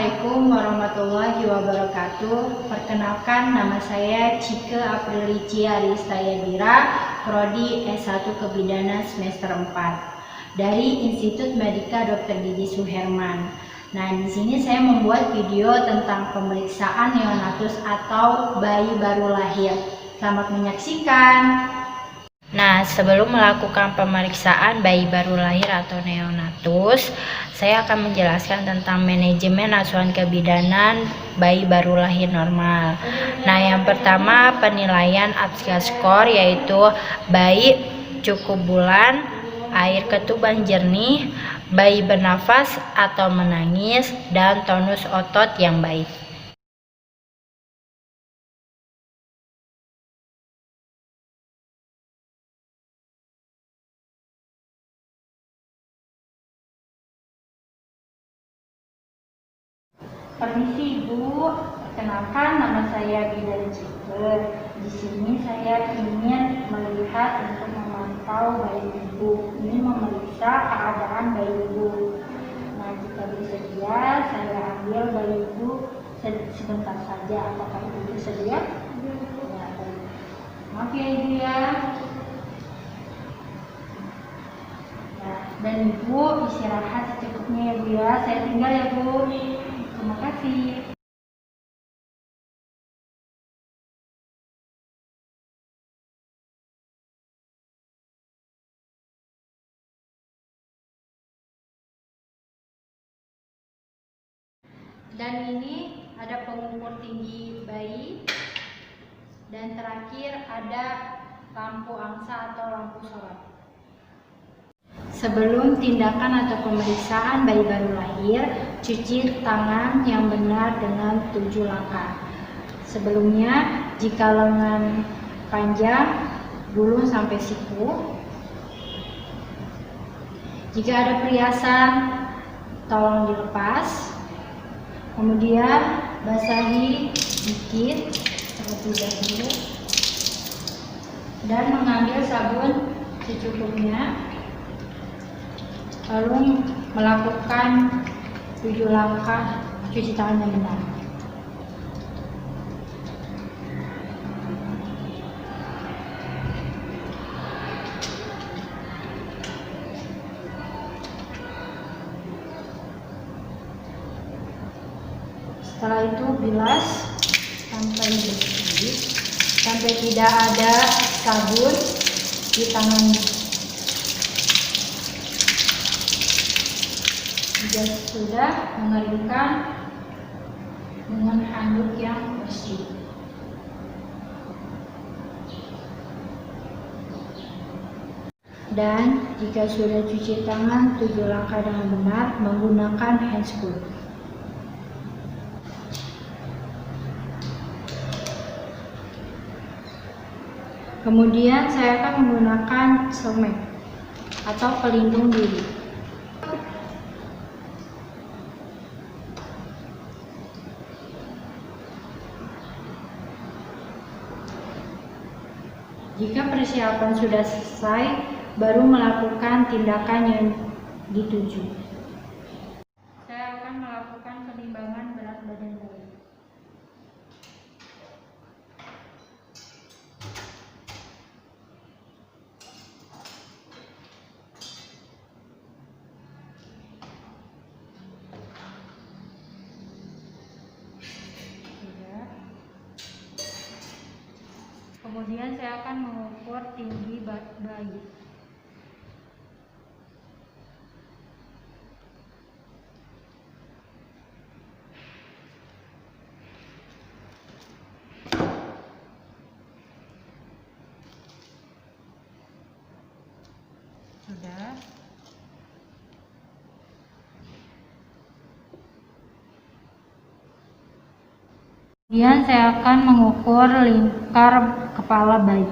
Assalamualaikum warahmatullahi wabarakatuh. Perkenalkan, nama saya Cike Aprilici Aristayabira, Prodi S1 Kebidanan semester 4 dari Institut Medika Dr. Gigi Suherman. Nah, di sini saya membuat video tentang pemeriksaan neonatus atau bayi baru lahir. Selamat menyaksikan. Nah, sebelum melakukan pemeriksaan bayi baru lahir atau neonatus, saya akan menjelaskan tentang manajemen asuhan kebidanan bayi baru lahir normal. Nah, yang pertama penilaian APGAR score, yaitu bayi cukup bulan, air ketuban jernih, bayi bernafas atau menangis, dan tonus otot yang baik. Permisi Ibu, perkenalkan nama saya Bidari Cike. Di sini saya ingin melihat untuk memantau bayi Ibu. Ini memeriksa keadaan bayi Ibu. Nah, jika bersedia, saya ambil bayi Ibu sebentar saja. Apakah Ibu bersedia? Ya, baik. Maaf ya Ibu ya. Nah, dan Ibu istirahat secukupnya ya Bu ya. Saya tinggal ya Bu. Terima kasih. Dan ini ada pengukur tinggi bayi. Dan terakhir ada lampu angsa atau lampu sorot. Sebelum tindakan atau pemeriksaan bayi baru lahir, cuci tangan yang benar dengan 7 langkah. Sebelumnya, jika lengan panjang, gulung sampai siku. Jika ada perhiasan, tolong dilepas. Kemudian basahi sedikit terlebih dahulu dan mengambil sabun secukupnya, lalu melakukan 7 langkah cuci tangan yang benar. Setelah itu bilas sampai bersih, sampai tidak ada sabun di tangannya. Jika sudah, mengeringkan dengan handuk yang bersih. Dan jika sudah cuci tangan 7 langkah dengan benar, menggunakan handscoon. Kemudian saya akan menggunakan selmek atau pelindung diri. Jika persiapan sudah selesai, baru melakukan tindakan yang dituju. Saya akan melakukan penimbangan berat badan bayi. Kemudian saya akan mengukur tinggi bayi. Sudah. Kemudian saya akan mengukur lingkar kepala bayi.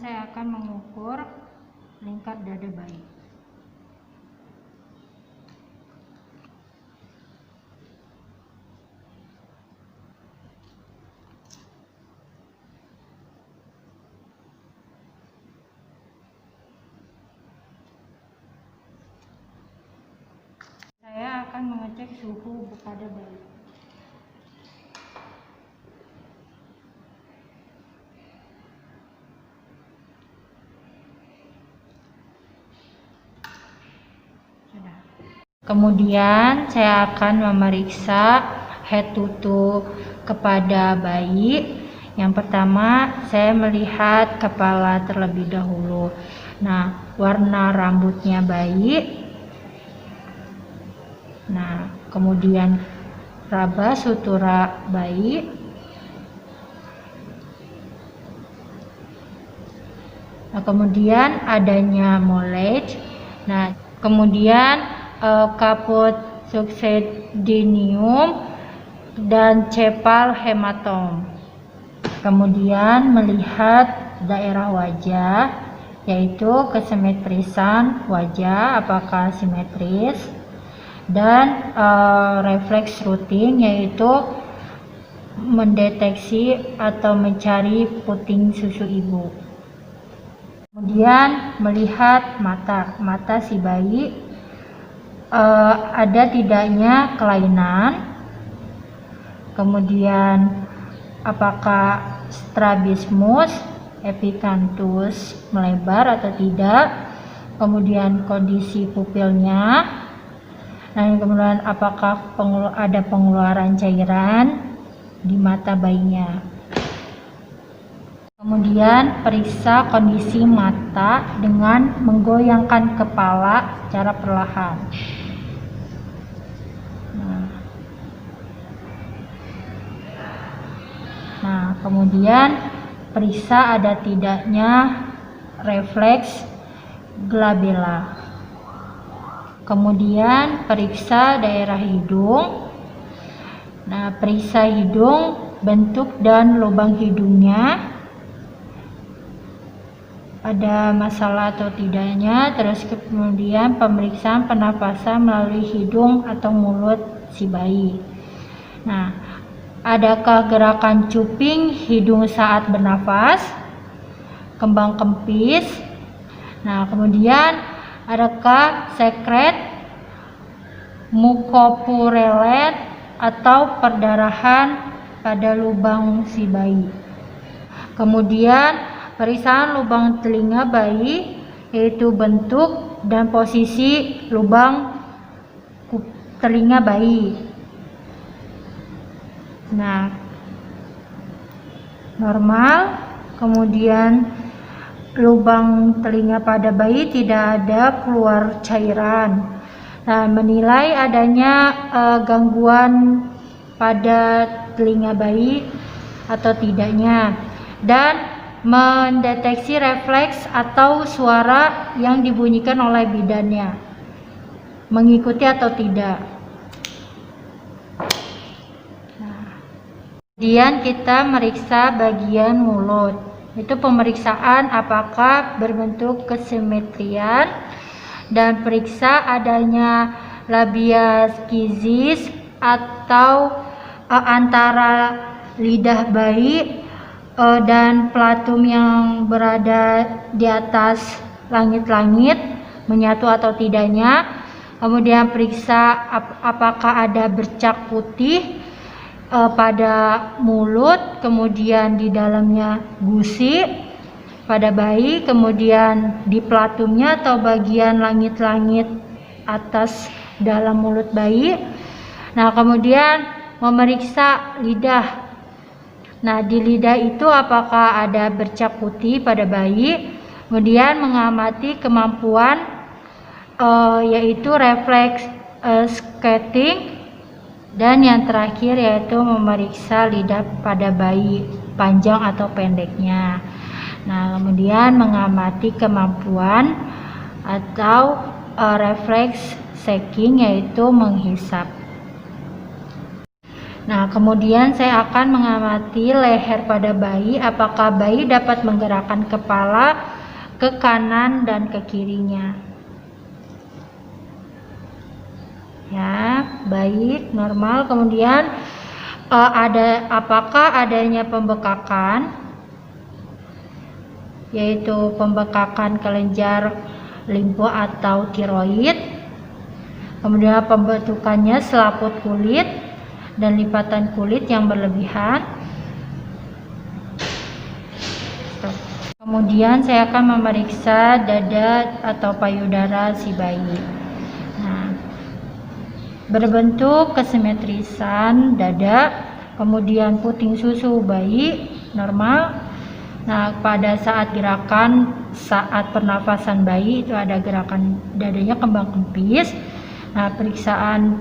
saya akan mengukur lingkar dada bayi. Saya akan mengecek suhu pada bayi. Kemudian saya akan memeriksa head to toe kepada bayi. Yang pertama, saya melihat kepala terlebih dahulu. Nah, warna rambutnya bayi. Nah, kemudian raba sutura bayi. Nah, kemudian adanya molage. Nah, kemudian kaput succedenium dan cepal hematom. Kemudian melihat daerah wajah, yaitu kesimetrisan wajah apakah simetris, dan refleks rutin, yaitu mendeteksi atau mencari puting susu ibu. Kemudian melihat mata si bayi, ada tidaknya kelainan. Kemudian apakah strabismus epicanthus melebar atau tidak. Kemudian kondisi pupilnya. Dan kemudian apakah ada pengeluaran cairan di mata bayinya. Kemudian periksa kondisi mata dengan menggoyangkan kepala secara perlahan. Nah, kemudian periksa ada tidaknya refleks glabella. Kemudian periksa daerah hidung. Nah, periksa hidung, bentuk dan lubang hidungnya, ada masalah atau tidaknya. Terus kemudian pemeriksaan pernapasan melalui hidung atau mulut si bayi. Nah, adakah gerakan cuping hidung saat bernafas, kembang kempis. Nah, kemudian adakah sekret mukopurelet atau perdarahan pada lubang si bayi. Kemudian periksaan lubang telinga bayi, yaitu bentuk dan posisi lubang telinga bayi. Nah, normal. Kemudian lubang telinga pada bayi tidak ada keluar cairan. Nah, menilai adanya gangguan pada telinga bayi atau tidaknya, dan mendeteksi refleks atau suara yang dibunyikan oleh bidannya, mengikuti atau tidak. Kemudian kita meriksa bagian mulut. Itu pemeriksaan apakah berbentuk kesimetrian, dan periksa adanya labia skizis atau antara lidah bayi dan platum yang berada di atas langit-langit menyatu atau tidaknya. Kemudian periksa apakah ada bercak putih pada mulut, kemudian di dalamnya gusi pada bayi, kemudian di platumnya atau bagian langit-langit atas dalam mulut bayi. Nah, kemudian memeriksa lidah. Nah, di lidah itu apakah ada bercak putih pada bayi. Kemudian mengamati kemampuan yaitu refleks skating. Dan yang terakhir yaitu memeriksa lidah pada bayi, panjang atau pendeknya. Nah, kemudian mengamati kemampuan atau refleks shaking, yaitu menghisap. Nah, kemudian saya akan mengamati leher pada bayi, apakah bayi dapat menggerakkan kepala ke kanan dan ke kirinya. Ya, baik, normal. Kemudian apakah adanya pembekakan, yaitu pembekakan kelenjar limfu atau tiroid. Kemudian pembentukannya selaput kulit dan lipatan kulit yang berlebihan. Kemudian saya akan memeriksa dada atau payudara si bayi. Nah, berbentuk kesimetrisan dada, kemudian puting susu bayi normal. Nah, pada saat gerakan saat pernafasan bayi itu ada gerakan dadanya kembang kempis. Nah, periksaan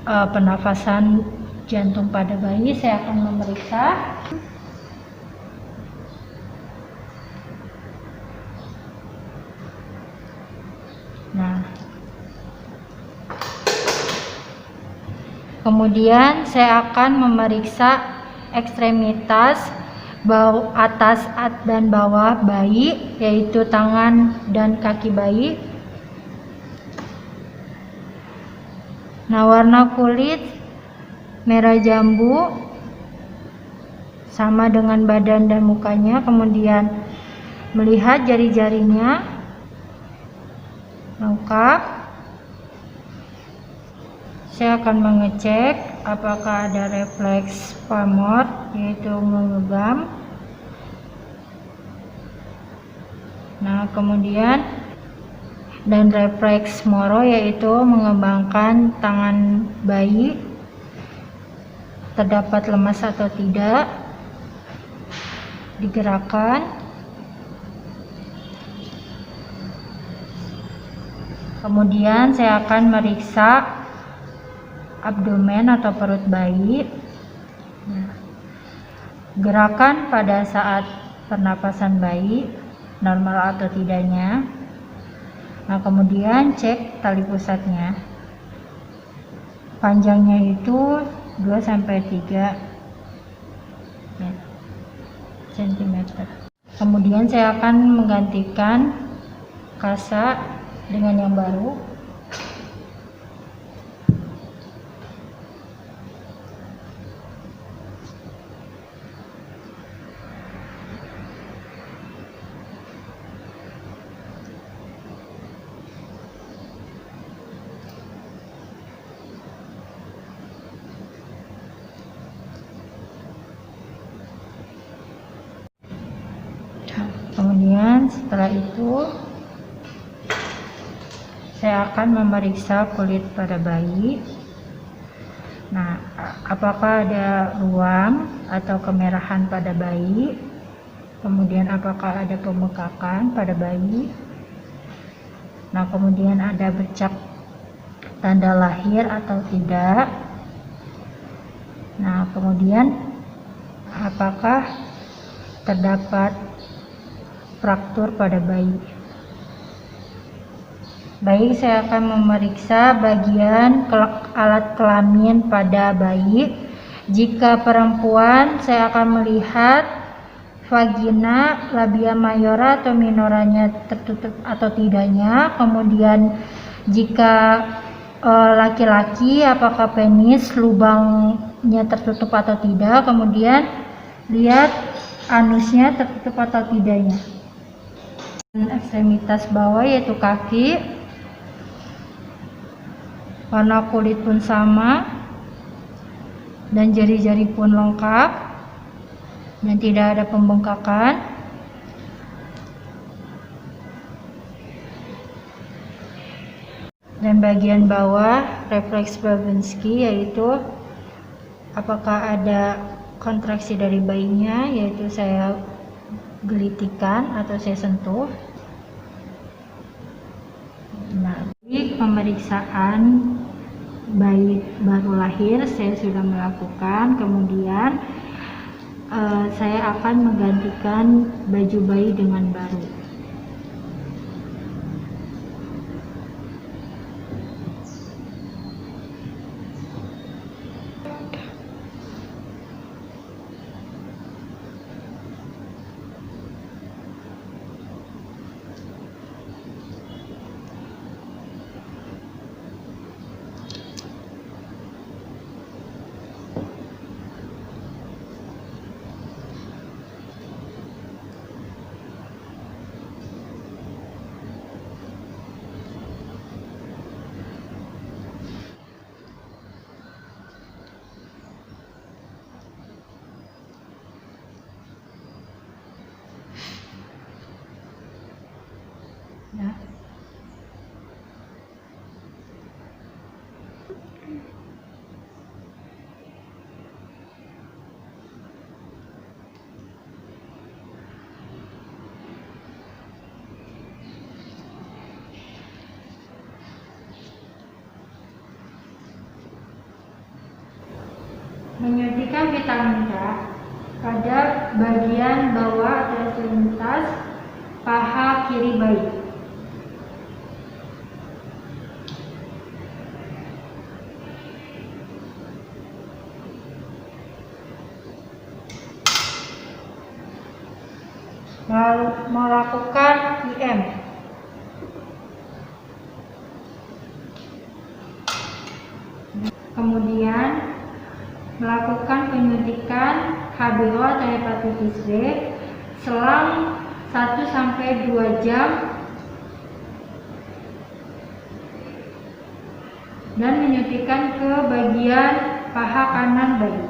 pernafasan jantung pada bayi saya akan memeriksa. Nah, kemudian saya akan memeriksa ekstremitas atas dan bawah bayi, yaitu tangan dan kaki bayi. Nah, warna kulit merah jambu sama dengan badan dan mukanya. Kemudian melihat jari-jarinya lengkap. Saya akan mengecek apakah ada refleks pamor, yaitu menggenggam. Nah, kemudian dan refleks moro, yaitu mengembangkan tangan bayi terdapat lemas atau tidak, digerakkan. Kemudian saya akan meriksa abdomen atau perut bayi. Nah, gerakan pada saat pernapasan bayi normal atau tidaknya. Nah, kemudian cek tali pusatnya, panjangnya itu 2-3 cm. Kemudian saya akan menggantikan kasa dengan yang baru. Kemudian setelah itu saya akan memeriksa kulit pada bayi. Nah, apakah ada ruam atau kemerahan pada bayi? Kemudian apakah ada pembekakan pada bayi? Nah, kemudian ada bercak tanda lahir atau tidak? Nah, kemudian apakah terdapat fraktur pada bayi? Baik, saya akan memeriksa bagian alat kelamin pada bayi. Jika perempuan, saya akan melihat vagina, labia mayora atau minoranya tertutup atau tidaknya. Kemudian jika laki-laki, apakah penis lubangnya tertutup atau tidak. Kemudian lihat anusnya tertutup atau tidaknya. Ekstremitas bawah yaitu kaki, warna kulit pun sama dan jari-jari pun lengkap dan tidak ada pembengkakan. Dan bagian bawah refleks Babinski, yaitu apakah ada kontraksi dari bayinya, yaitu saya gelitikan atau saya sentuh. Nah, pemeriksaan bayi baru lahir saya sudah melakukan. Kemudian saya akan menggantikan baju bayi dengan baru. Ya. Menyuntikkan vitamin K pada bagian bawah atau ekstremitas paha kiri bayi. Melakukan IM. Kemudian melakukan penyuntikan HBO atau hepatitis B selang 1-2 jam dan menyuntikkan ke bagian paha kanan bayi.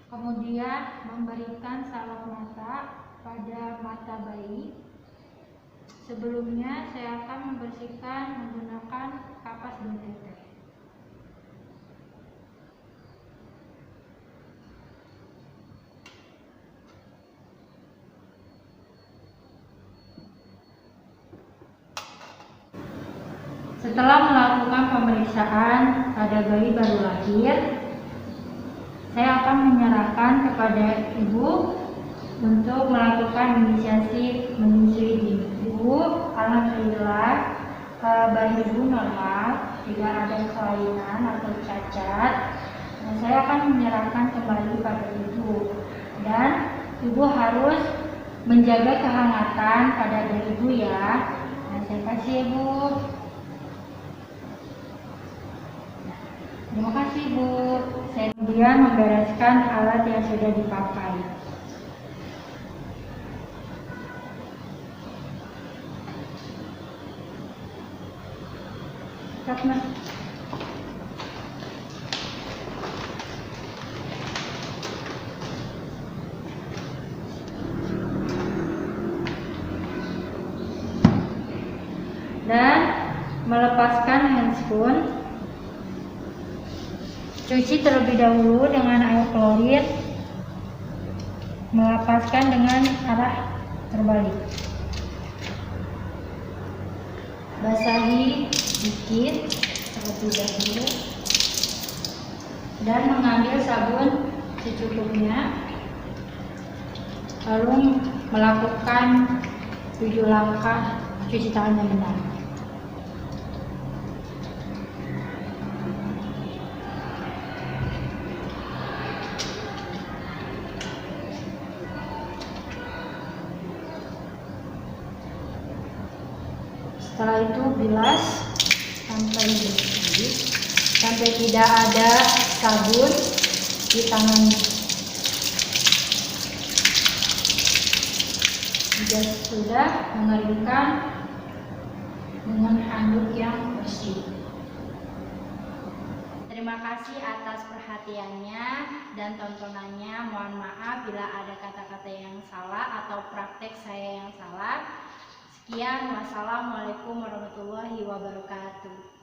Kemudian memberikan salep mata pada mata bayi. Sebelumnya saya akan membersihkan menggunakan kapas BTT. Setelah melakukan pemeriksaan pada bayi baru lahir, saya akan menyerahkan kepada ibu untuk melakukan inisiasi menyusui dini. Ibu, alhamdulillah bayi ibu normal, tidak ada kelainan atau cacat. Saya akan menyerahkan kembali pada ibu dan ibu harus menjaga kehangatan pada diri ibu ya. Saya kasih ibu. Terima kasih Bu. Saya kemudian membereskan alat yang sudah dipakai. Dan melepaskan handscoon. Cuci terlebih dahulu dengan air klorin, melepaskan dengan arah terbalik. Basahi sedikit terlebih dahulu dan mengambil sabun secukupnya, lalu melakukan 7 langkah cuci tangan yang benar. Setelah itu bilas sampai bersih, sampai tidak ada sabun di tangannya. Jika sudah, mengeringkan dengan handuk yang bersih. Terima kasih atas perhatiannya dan tontonannya. Mohon maaf bila ada kata-kata yang salah atau praktek saya yang salah. Sekian, wassalamualaikum warahmatullahi wabarakatuh.